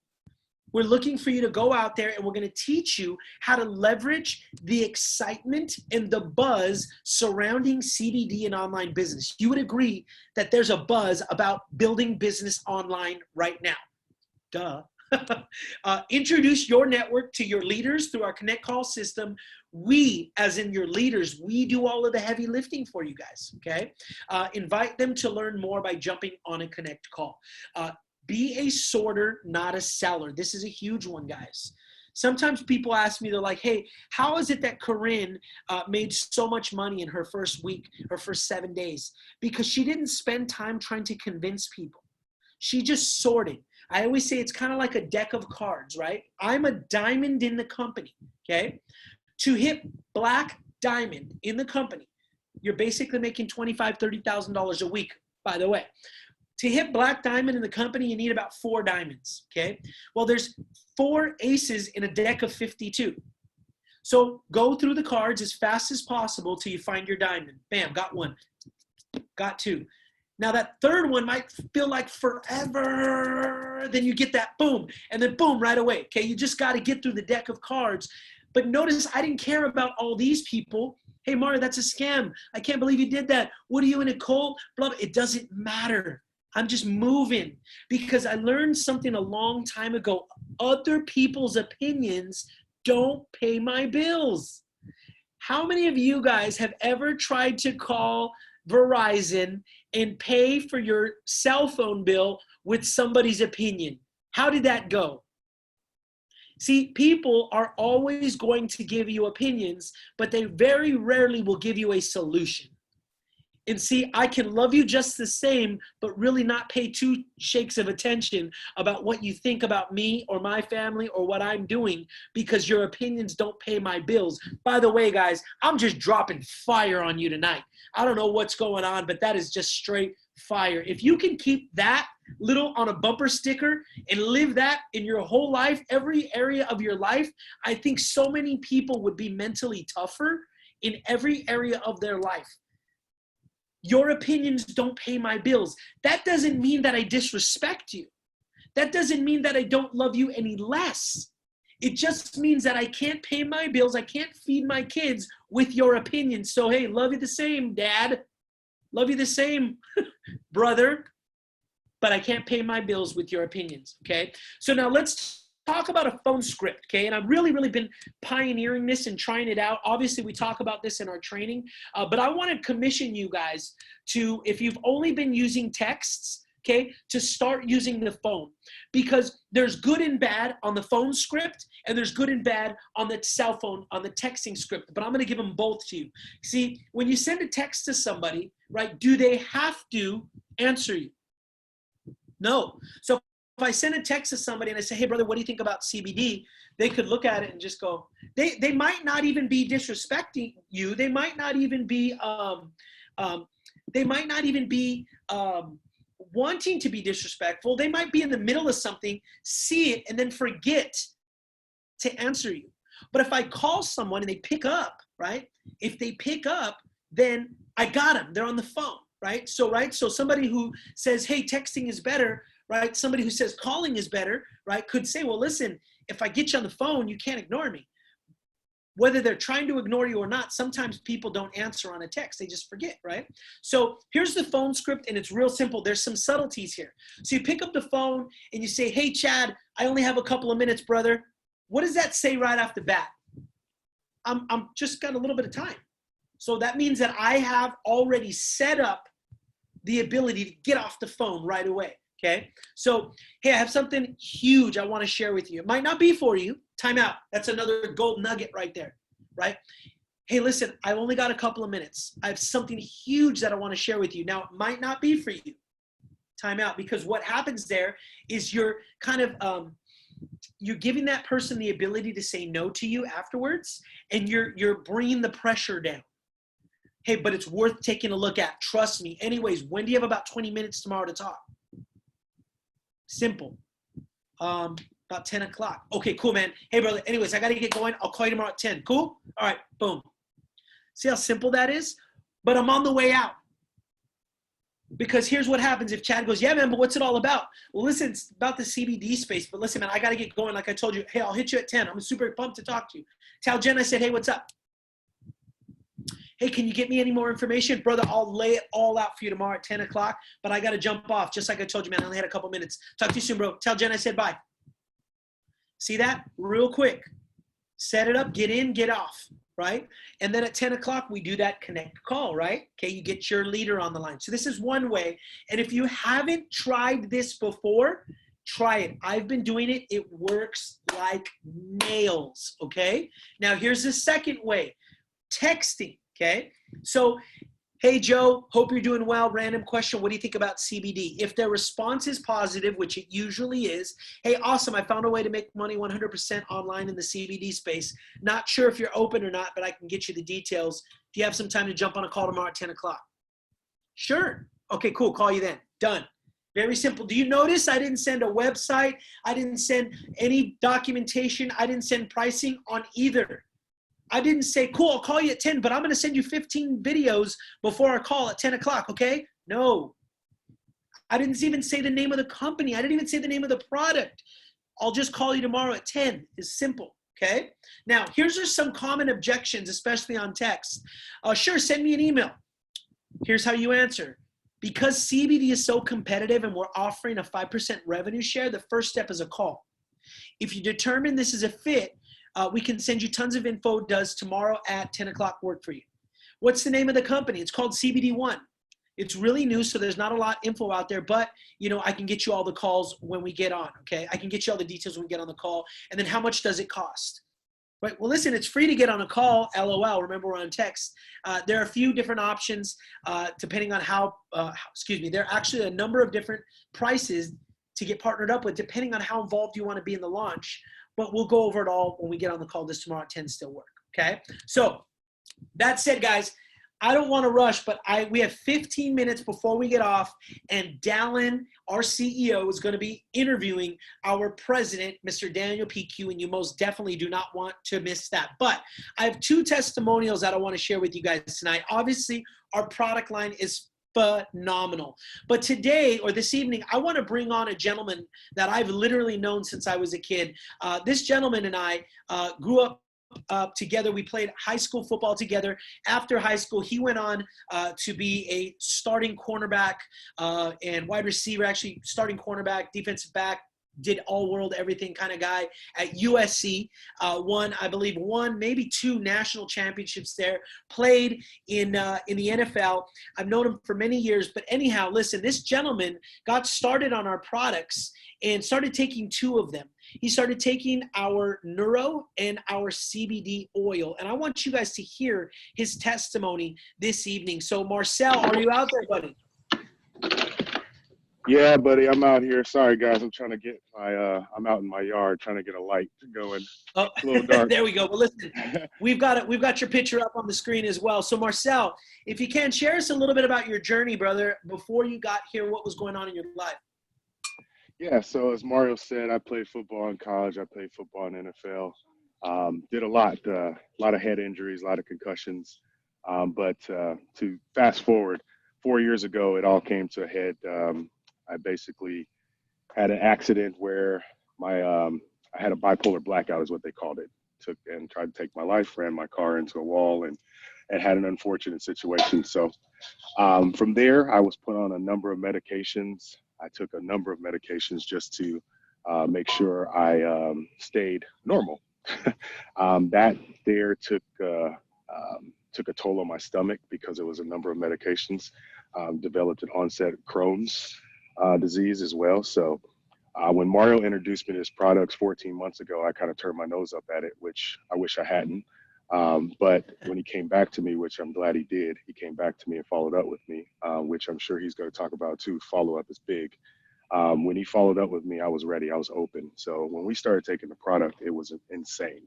We're looking for you to go out there and we're going to teach you how to leverage the excitement and the buzz surrounding CBD and online business. You would agree that there's a buzz about building business online right now. Duh. Introduce your network to your leaders through our Connect Call system. We, as in your leaders, we do all of the heavy lifting for you guys, okay? Invite them to learn more by jumping on a Connect Call. Be a sorter, not a seller. This is a huge one, guys. Sometimes people ask me, they're like, hey, how is it that Corinne made so much money in her first week, her first 7 days? Because she didn't spend time trying to convince people. She just sorted. I always say it's kind of like a deck of cards, right? I'm a diamond in the company, okay? To hit black diamond in the company, you're basically making $25,000, $30,000 a week, by the way. To hit black diamond in the company, you need about 4 diamonds, okay? Well, there's 4 aces in a deck of 52. So go through the cards as fast as possible till you find your diamond. Bam, got 1, got 2. Now that 3rd one might feel like forever. Then you get that boom, and then boom right away, okay? You just got to get through the deck of cards. But notice I didn't care about all these people. Hey, Mario, that's a scam. I can't believe you did that. What are you in a cult? Blah, blah. It doesn't matter. I'm just moving because I learned something a long time ago. Other people's opinions don't pay my bills. How many of you guys have ever tried to call Verizon and pay for your cell phone bill with somebody's opinion? How did that go? See, people are always going to give you opinions, but they very rarely will give you a solution. And see, I can love you just the same, but really not pay 2 shakes of attention about what you think about me or my family or what I'm doing because your opinions don't pay my bills. By the way, guys, I'm just dropping fire on you tonight. I don't know what's going on, but that is just straight fire. If you can keep that little on a bumper sticker and live that in your whole life, every area of your life, I think so many people would be mentally tougher in every area of their life. Your opinions don't pay my bills. That doesn't mean that I disrespect you. That doesn't mean that I don't love you any less. It just means that I can't pay my bills. I can't feed my kids with your opinions. So, hey, love you the same, Dad. Love you the same, brother. But I can't pay my bills with your opinions, okay? So now let's talk about a phone script, okay? And I've really been pioneering this and trying it out. Obviously, we talk about this in our training, but I want to commission you guys to, if you've only been using texts, okay, to start using the phone, because there's good and bad on the phone script and there's good and bad on the cell phone, on the texting script, but I'm going to give them both to you. See, when you send a text to somebody, right, do they have to answer you? No. So if I send a text to somebody and I say, hey, brother, what do you think about CBD? They could look at it and just go, they might not even be disrespecting you. They might not even be, wanting to be disrespectful. They might be in the middle of something, see it, and then forget to answer you. But if I call someone and they pick up, right? If they pick up, then I got them. They're on the phone, right? So somebody who says, hey, texting is better, right? Somebody who says calling is better, right? Could say, well, listen, if I get you on the phone, you can't ignore me. Whether they're trying to ignore you or not, sometimes people don't answer on a text. They just forget, right? So here's the phone script, and it's real simple. There's some subtleties here. So you pick up the phone and you say, hey, Chad, I only have a couple of minutes, brother. What does that say right off the bat? I'm just got a little bit of time. So that means that I have already set up the ability to get off the phone right away, okay? So, hey, I have something huge I want to share with you. It might not be for you. Time out. That's another gold nugget right there, right? Hey, listen, I've only got a couple of minutes. I have something huge that I want to share with you. Now, it might not be for you. Time out, because what happens there is you're kind of, you're giving that person the ability to say no to you afterwards, and you're bringing the pressure down. Hey, but it's worth taking a look at. Trust me. Anyways, when do you have about 20 minutes tomorrow to talk? Simple. About 10 o'clock. Okay, cool, man. Hey, brother. Anyways, I got to get going. I'll call you tomorrow at 10. Cool? All right, boom. See how simple that is? But I'm on the way out. Because here's what happens if Chad goes, yeah, man, but what's it all about? Well, listen, it's about the CBD space. But listen, man, I got to get going. Like I told you, hey, I'll hit you at 10. I'm super pumped to talk to you. Tell Jen I said, hey, what's up? Hey, can you get me any more information? Brother, I'll lay it all out for you tomorrow at 10 o'clock, but I got to jump off. Just like I told you, man, I only had a couple minutes. Talk to you soon, bro. Tell Jen I said bye. See that? Real quick. Set it up, get in, get off, right? And then at 10 o'clock, we do that connect call, right? Okay, you get your leader on the line. So this is one way. And if you haven't tried this before, try it. I've been doing it. It works like nails, okay? Now, here's the second way. Texting. Okay, so, hey, Joe, hope you're doing well. Random question. What do you think about CBD? If their response is positive, which it usually is, hey, awesome. I found a way to make money 100% online in the CBD space. Not sure if you're open or not, but I can get you the details. Do you have some time to jump on a call tomorrow at 10 o'clock? Sure. Okay, cool. Call you then. Done. Very simple. Do you notice I didn't send a website? I didn't send any documentation. I didn't send pricing on either. I didn't say, cool, I'll call you at 10, but I'm going to send you 15 videos before our call at 10 o'clock, okay? No. I didn't even say the name of the company. I didn't even say the name of the product. I'll just call you tomorrow at 10. It's simple, okay? Now, here's just some common objections, especially on text. Sure, send me an email. Here's how you answer. Because CBD is so competitive and we're offering a 5% revenue share, the first step is a call. If you determine this is a fit, we can send you tons of info. Does tomorrow at 10 o'clock work for you? What's the name of the company? It's called CBD One. It's really new, so there's not a lot of info out there, but you know, I can get you all the calls when we get on, okay? I can get you all the details when we get on the call. And then how much does it cost? Right, well, listen, it's free to get on a call, LOL. Remember, we're on text. There are a few different options depending on how, there are actually a number of different prices to get partnered up with depending on how involved you want to be in the launch. But we'll go over it all when we get on the call this tomorrow at 10 still work, okay? So that said, guys, I don't want to rush, but we have 15 minutes before we get off, and Dallin, our CEO, is going to be interviewing our president, Mr. Daniel PQ, and you most definitely do not want to miss that. But I have two testimonials that I want to share with you guys tonight. Obviously, our product line is phenomenal. But today or this evening, I want to bring on a gentleman that I've literally known since I was a kid. This gentleman and I grew up together. We played high school football together. After high school, he went on to be a starting cornerback and wide receiver, actually starting cornerback, defensive back, did all world everything kind of guy at USC, won, I believe, one, maybe two national championships there, played in the NFL. I've known him for many years, but anyhow, listen, this gentleman got started on our products and started taking two of them. He started taking our neuro and our CBD oil. And I want you guys to hear his testimony this evening. So Marcel, are you out there, buddy? Yeah, buddy, I'm out here. Sorry, guys. I'm trying to get I'm out in my yard trying to get a light going. Oh, It's a little dark. there we go. Well, listen, we've got your picture up on the screen as well. So Marcel, if you can, share us a little bit about your journey, brother, before you got here, what was going on in your life? Yeah, so as Mario said, I played football in college. I played football in NFL. Did a lot of head injuries, a lot of concussions. But to fast forward, 4 years ago, it all came to a head. I basically had an accident where I had a bipolar blackout, is what they called it. Took and tried to take my life, ran my car into a wall, and had an unfortunate situation. So from there, I was put on a number of medications. I took a number of medications just to make sure I stayed normal. That there took a toll on my stomach because it was a number of medications. Developed an onset of Crohn's disease as well. So when Mario introduced me to his products 14 months ago, I kind of turned my nose up at it, which I wish I hadn't. But when he came back to me, which I'm glad he did, he came back to me and followed up with me, which I'm sure he's going to talk about too. Follow up is big. When he followed up with me, I was ready. I was open. So when we started taking the product, it was insane.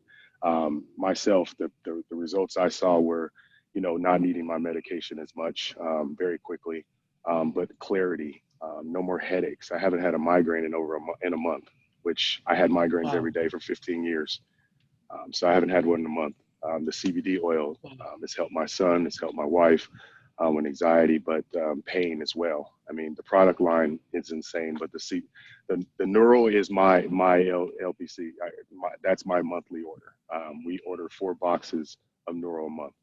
Myself, the results I saw were, not needing my medication as much very quickly, but clarity, no more headaches. I haven't had a migraine in a month, which I had migraines every day for 15 years. So I haven't had one in a month. The CBD oil has helped my son, it's helped my wife with anxiety, but pain as well. I mean, the product line is insane, but the neural is my LPC. That's my monthly order. We order 4 boxes of neural a month.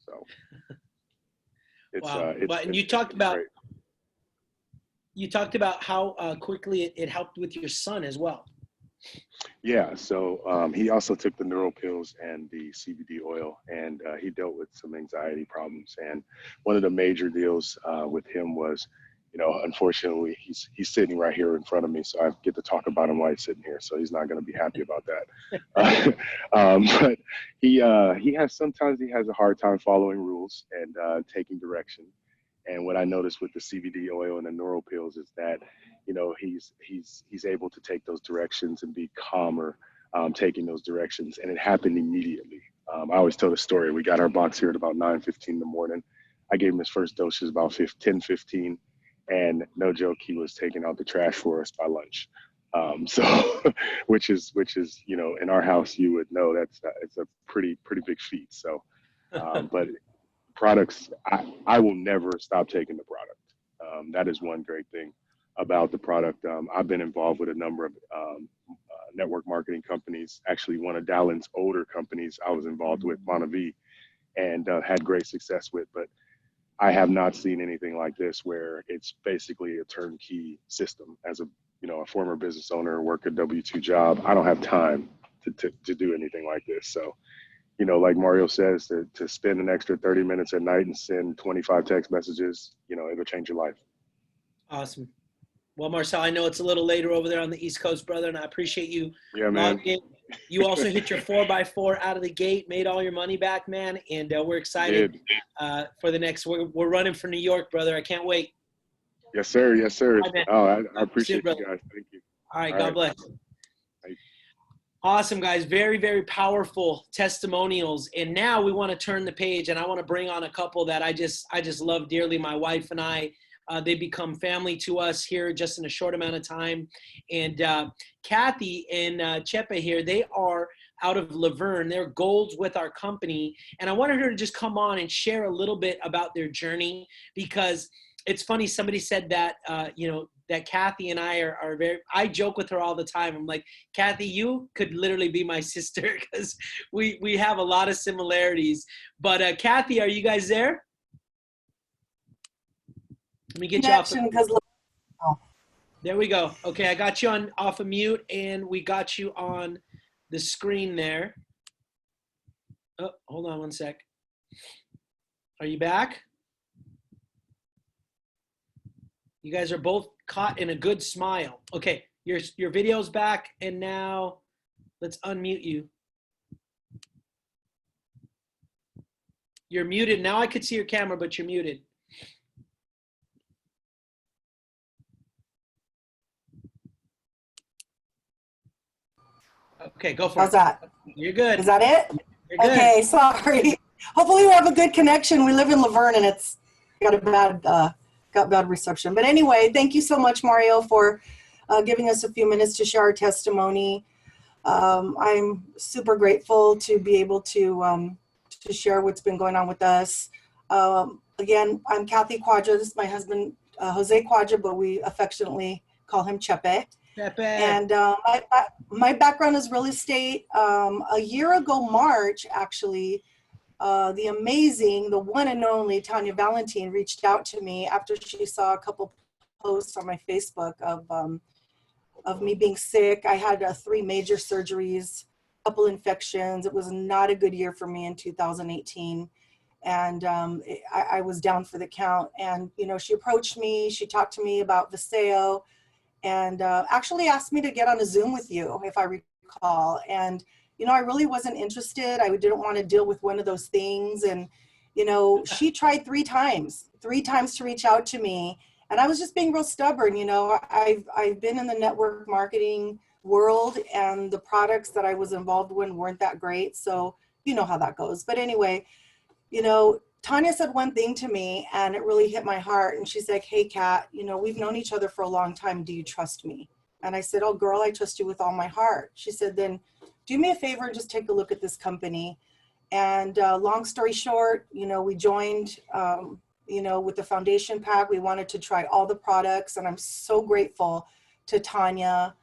So it's, wow. And you talked about how quickly it helped with your son as well. Yeah, so he also took the neural pills and the CBD oil, and he dealt with some anxiety problems. And one of the major deals with him was, unfortunately, he's sitting right here in front of me, so I get to talk about him while he's sitting here. So he's not going to be happy about that. But he has a hard time following rules and taking direction. And what I noticed with the CBD oil and the neural pills is that, he's able to take those directions and be calmer taking those directions. And it happened immediately. I always tell the story. We got our box here at about 9:15 in the morning. I gave him his first dose about 10:15. And no joke, he was taking out the trash for us by lunch. So, which is, in our house, you would know it's a pretty big feat. So, but products, I will never stop taking the product. That is one great thing about the product. I've been involved with a number of network marketing companies. Actually, one of Dallin's older companies I was involved with, Monavie, and had great success with. But I have not seen anything like this, where it's basically a turnkey system. As a former business owner, work a W-2 job, I don't have time to do anything like this. So, like Mario says, to spend an extra 30 minutes at night and send 25 text messages, it'll change your life. Awesome. Well, Marcel, I know it's a little later over there on the East Coast, brother, and I appreciate you. Yeah, man. You also hit your 4x4 out of the gate, made all your money back, man, and we're excited for the next. We're running for New York, brother. I can't wait. Yes, sir. Yes, sir. Right, I appreciate you guys. Thank you. All right. God bless. Awesome, guys. Very, very powerful testimonials. And now we want to turn the page, and I want to bring on a couple that I just love dearly. My wife and I. They become family to us here just in a short amount of time. And Cathy and Chepe here, they are out of Laverne. They're golds with our company. And I wanted her to just come on and share a little bit about their journey, because it's funny. Somebody said that, that Cathy and I are I joke with her all the time. I'm like, Cathy, you could literally be my sister, because we have a lot of similarities. But Cathy, are you guys there? Let me get you off. There we go. Okay, I got you on off of mute, and we got you on the screen there. Oh, hold on one sec. Are you back? You guys are both caught in a good smile. Okay, your video's back, and now let's unmute you. You're muted. Now I could see your camera, but you're muted. Okay, go for it. How's that? You're good. Is that it? You're good. Okay, sorry. Hopefully we have a good connection. We live in Laverne and it's got bad reception. But anyway, thank you so much, Mario, for giving us a few minutes to share our testimony. I'm super grateful to be able to share what's been going on with us. Again, I'm Cathy Cuadra. This is my husband, Jose Cuadra, but we affectionately call him Chepe. Pepe. And my background is real estate. A year ago, March, actually, the one and only Tanya Valentine reached out to me after she saw a couple posts on my Facebook of me being sick. I had 3 major surgeries, a couple infections. It was not a good year for me in 2018. And I was down for the count. And, you know, she approached me. She talked to me about Viseo. And actually asked me to get on a Zoom with you, if I recall. And, you know, I really wasn't interested. I didn't want to deal with one of those things. And, you know, she tried 3 times to reach out to me. And I was just being real stubborn. You know, I've been in the network marketing world, and the products that I was involved in weren't that great. So you know how that goes. But anyway, you know, Tanya said one thing to me, and it really hit my heart. And she's like, "Hey, Kat, you know, we've known each other for a long time. Do you trust me?" And I said, "Oh, girl, I trust you with all my heart." She said, "Then do me a favor and just take a look at this company." And long story short, you know, we joined, you know, with the foundation pack. We wanted to try all the products, and I'm so grateful to Tanya.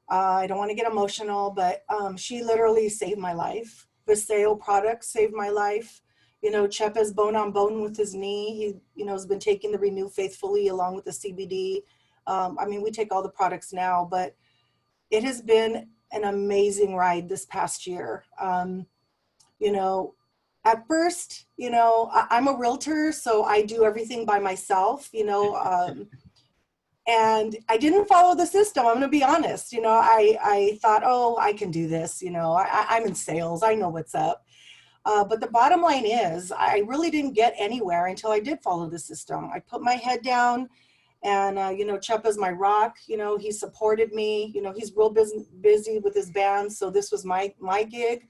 I don't want to get emotional, but she literally saved my life. Viseo products saved my life. You know, Chepe's bone on bone with his knee. He, you know, has been taking the Renew Faithfully along with the CBD. I mean, we take all the products now, but it has been an amazing ride this past year. You know, at first, you know, I'm a realtor, so I do everything by myself, you know, and I didn't follow the system. I'm going to be honest. You know, I thought, oh, I can do this. You know, I'm in sales. I know what's up. But the bottom line is I really didn't get anywhere until I did follow the system. I put my head down, and, you know, Chepa's my rock. You know, he supported me. You know, he's real busy with his band. So this was my gig,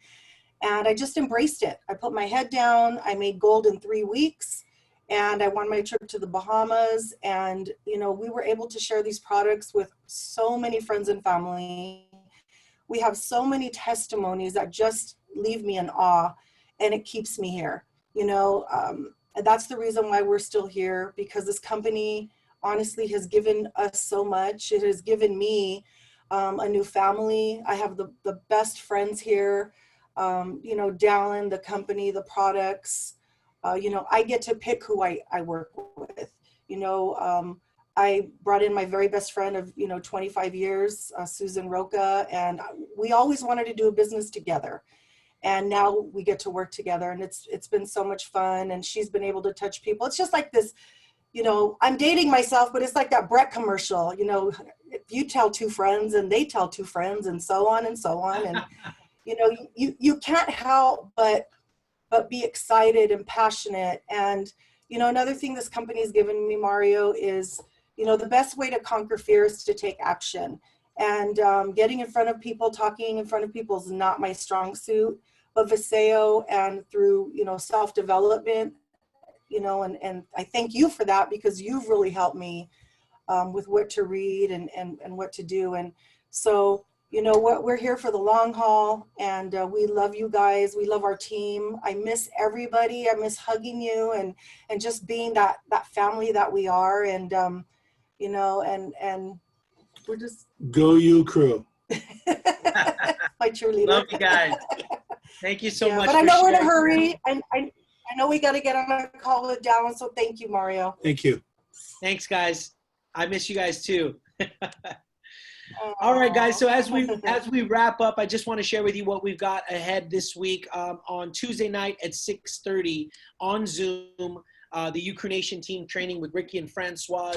and I just embraced it. I put my head down. I made gold in 3 weeks, and I won my trip to the Bahamas. And, you know, we were able to share these products with so many friends and family. We have so many testimonies that just leave me in awe. And it keeps me here, you know, and that's the reason why we're still here, because this company honestly has given us so much. It has given me a new family. I have the best friends here, you know, Dallin, the company, the products, you know, I get to pick who I work with. You know, I brought in my very best friend of, you know, 25 years, Susan Roca, and we always wanted to do a business together. And now we get to work together, and it's been so much fun. And she's been able to touch people. It's just like this, you know, I'm dating myself, but it's like that Brett commercial, you know, if you tell 2 friends and they tell 2 friends and so on and so on. And, you know, you can't help but be excited and passionate. And, you know, another thing this company has given me, Mario, is, you know, the best way to conquer fear is to take action. And getting in front of people, talking in front of people is not my strong suit. But Viseo, and through, you know, self-development, you know, and I thank you for that, because you've really helped me with what to read and what to do. And so, you know what, we're here for the long haul, and we love you guys. We love our team. I miss everybody. I miss hugging you and just being that family that we are. And, you know, and we're just. Go UCrew. My cheerleader. Love you guys. Thank you so much. But I know we're in a hurry. I know we got to get on a call with Dallin, so thank you, Mario. Thank you. Thanks, guys. I miss you guys too. All right, guys. So as we wrap up, I just want to share with you what we've got ahead this week. On Tuesday night at 6:30 on Zoom, the UCrew Nation team training with Ricky and Francois.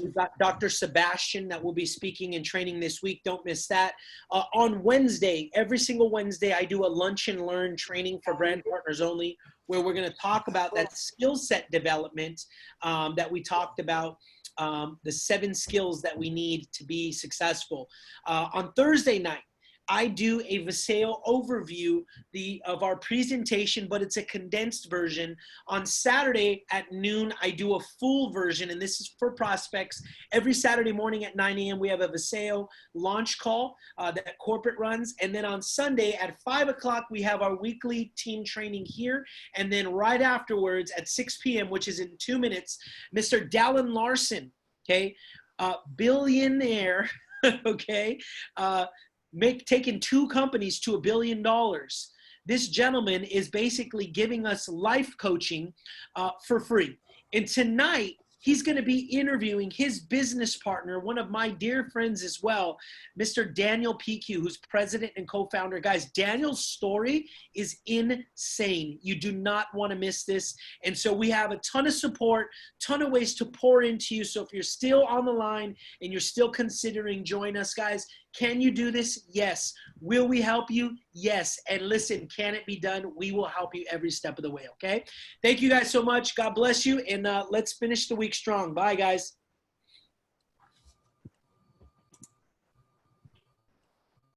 We've got Dr. Sebastian that will be speaking and training this week. Don't miss that. On Wednesday, every single Wednesday, I do a lunch and learn training for brand partners only, where we're going to talk about that skill set development that we talked about. The 7 skills that we need to be successful. On Thursday night, I do a Viseo overview of our presentation, but it's a condensed version. On Saturday at noon, I do a full version, and this is for prospects. Every Saturday morning at 9 a.m., we have a Viseo launch call that corporate runs. And then on Sunday at 5 o'clock, we have our weekly team training here. And then right afterwards at 6 p.m., which is in 2 minutes, Mr. Dallin Larson, okay, billionaire, okay, taking 2 companies to $1 billion. This gentleman is basically giving us life coaching for free. And tonight, he's going to be interviewing his business partner, one of my dear friends as well, Mr. Daniel PQ, who's president and co-founder. Guys, Daniel's story is insane. You do not want to miss this. And so we have a ton of support, ton of ways to pour into you. So if you're still on the line and you're still considering join us, guys, can you do this? Yes. Will we help you? Yes. And listen, can it be done? We will help you every step of the way, okay? Thank you guys so much. God bless you. And let's finish the week strong. Bye, guys.